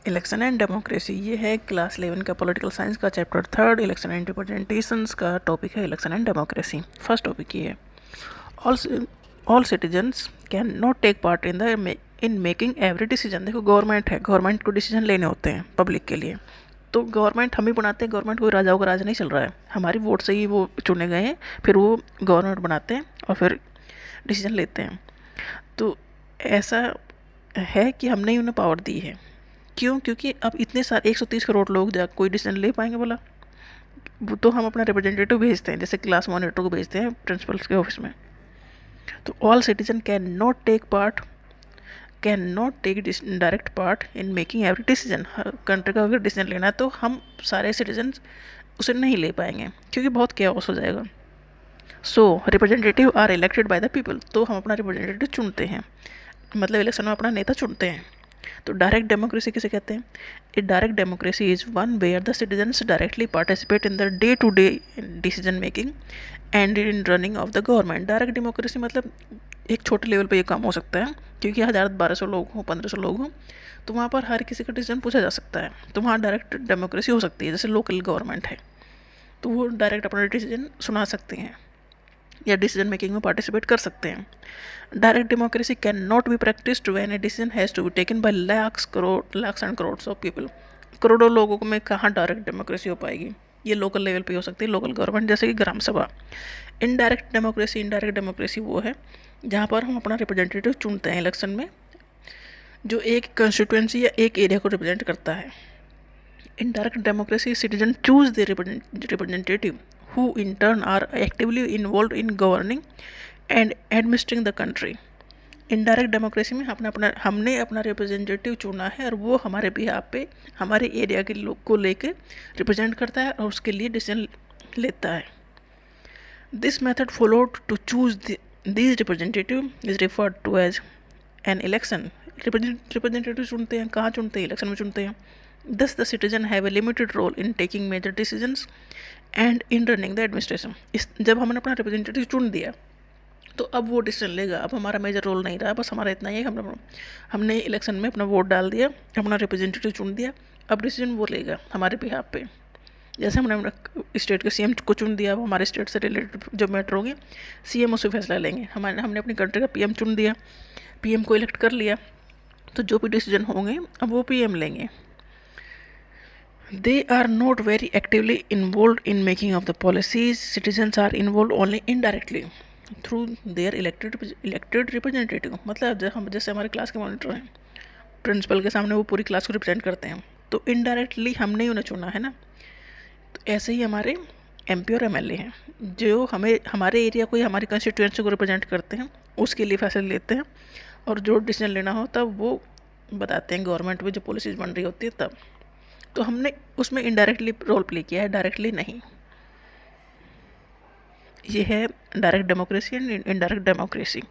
Election and democracy, ये है class 11 का पॉलिटिकल साइंस का चैप्टर 3 इलेक्शन एंड रिप्रेजेंटेशंस का टॉपिक है election and democracy. First topic ये है, all citizens can not take part in making every decision. देखो गवर्नमेंट है, गवर्नमेंट को डिसीजन लेने होते हैं पब्लिक के लिए, तो गवर्नमेंट हम ही बनाते हैं। गवर्नमेंट कोई राजाओं का राज नहीं चल रहा है, हमारी वोट से ही वो चुने गए हैं, फिर वो गवर्नमेंट बनाते हैं और फिर डिसीजन लेते हैं। तो ऐसा है कि हमने ही उन्हें पावर दी है। क्यों? क्योंकि अब इतने सारे 130 करोड़ लोग जा कोई डिसीजन ले पाएंगे बोला? वो तो हम अपना रिप्रेजेंटेटिव भेजते हैं, जैसे क्लास मॉनिटर को भेजते हैं प्रिंसिपल्स के ऑफिस में। तो all citizen can not take direct part in making every decision. हर कंट्री का अगर डिसीजन लेना है तो हम सारे सिटीजन उसे नहीं ले पाएंगे, क्योंकि बहुत केओस हो जाएगा। So representative are elected by the people, तो हम अपना रिप्रेजेंटेटिव चुनते हैं, मतलब इलेक्शन में अपना नेता चुनते हैं। तो डायरेक्ट डेमोक्रेसी किसे कहते हैं? A direct democracy is one where the citizens directly participate in the day to day decision making and in running of the government. Direct democracy मतलब एक छोटे लेवल पर ये काम हो सकता है, क्योंकि 1000-1200 लोग हों, 1500 लोग हों, तो वहाँ पर हर किसी का डिसीजन पूछा जा सकता है। तो वहाँ डायरेक्ट डेमोक्रेसी हो सकती है। जैसे लोकल गवर्नमेंट है तो वो डायरेक्ट अपना डिसीजन सुना सकते हैं या डिसीजन मेकिंग में पार्टिसिपेट कर सकते हैं। Direct democracy can not be practised when a decision has to be taken by lakhs and crores of people. करोड़ों लोगों में कहाँ डायरेक्ट डेमोक्रेसी हो पाएगी? ये लोकल लेवल पे हो सकती है, लोकल गवर्नमेंट जैसे कि ग्राम सभा। इनडायरेक्ट डेमोक्रेसी वो है जहाँ पर हम अपना रिप्रेजेंटेटिव चुनते हैं इलेक्शन में, जो एक कंस्टिट्यूएंसी या एक एरिया को रिप्रेजेंट करता है। Indirect democracy citizen choose the representative who in turn are actively involved in governing and administering the country. Indirect democracy में हमने अपना रिप्रेजेंटेटिव चुना है और वो हमारे बिहाफ पे हमारे एरिया के लोग को लेके रिप्रेजेंट करता है और उसके लिए डिसीजन लेता है। This method followed to choose this representative is referred to as an election. Representative चुनते हैं, कहाँ चुनते हैं? इलेक्शन में चुनते हैं। Thus the citizen have a limited role in taking major decisions and in running the administration. जब हमने अपना रिप्रेजेंटेटिव चुन दिया तो अब वो डिसीजन लेगा। अब हमारा मेजर रोल नहीं रहा, बस हमारा इतना ही है, हमने इलेक्शन में अपना वोट डाल दिया, अपना रिप्रेजेंटेटिव चुन दिया, अब डिसीजन वो लेगा हमारे बिहाफ पे। जैसे हमने स्टेट के सीएम को चुन दिया, अब हमारे स्टेट से रिलेटेड जो मैटर होंगे सीएम उससे फैसला लेंगे। हमने अपनी कंट्री का पीएम चुन दिया, पीएम को इलेक्ट कर लिया, तो जो भी डिसीजन होंगे अब वो पीएम लेंगे। They are not very actively involved in making of the policies. Citizens are involved only indirectly through their elected representative. मतलब जैसे हमारे क्लास के मॉनिटर हैं, प्रिंसिपल के सामने वो पूरी क्लास को रिप्रेजेंट करते हैं, तो इनडायरेक्टली हमने ही उन्हें चुना है ना। तो ऐसे ही हमारे एमपी और एमएलए हैं, जो हमें हमारे एरिया को या हमारी कंस्टिट्यूएंसी को रिप्रेजेंट करते हैं, उसके लिए फैसले लेते हैं, और जो डिसीजन लेना हो तब वो बताते हैं गवर्नमेंट में जो पॉलिसीज बन रही होती है तब। तो हमने उसमें इनडायरेक्टली रोल प्ले किया है, डायरेक्टली नहीं। ये है direct democracy and indirect democracy.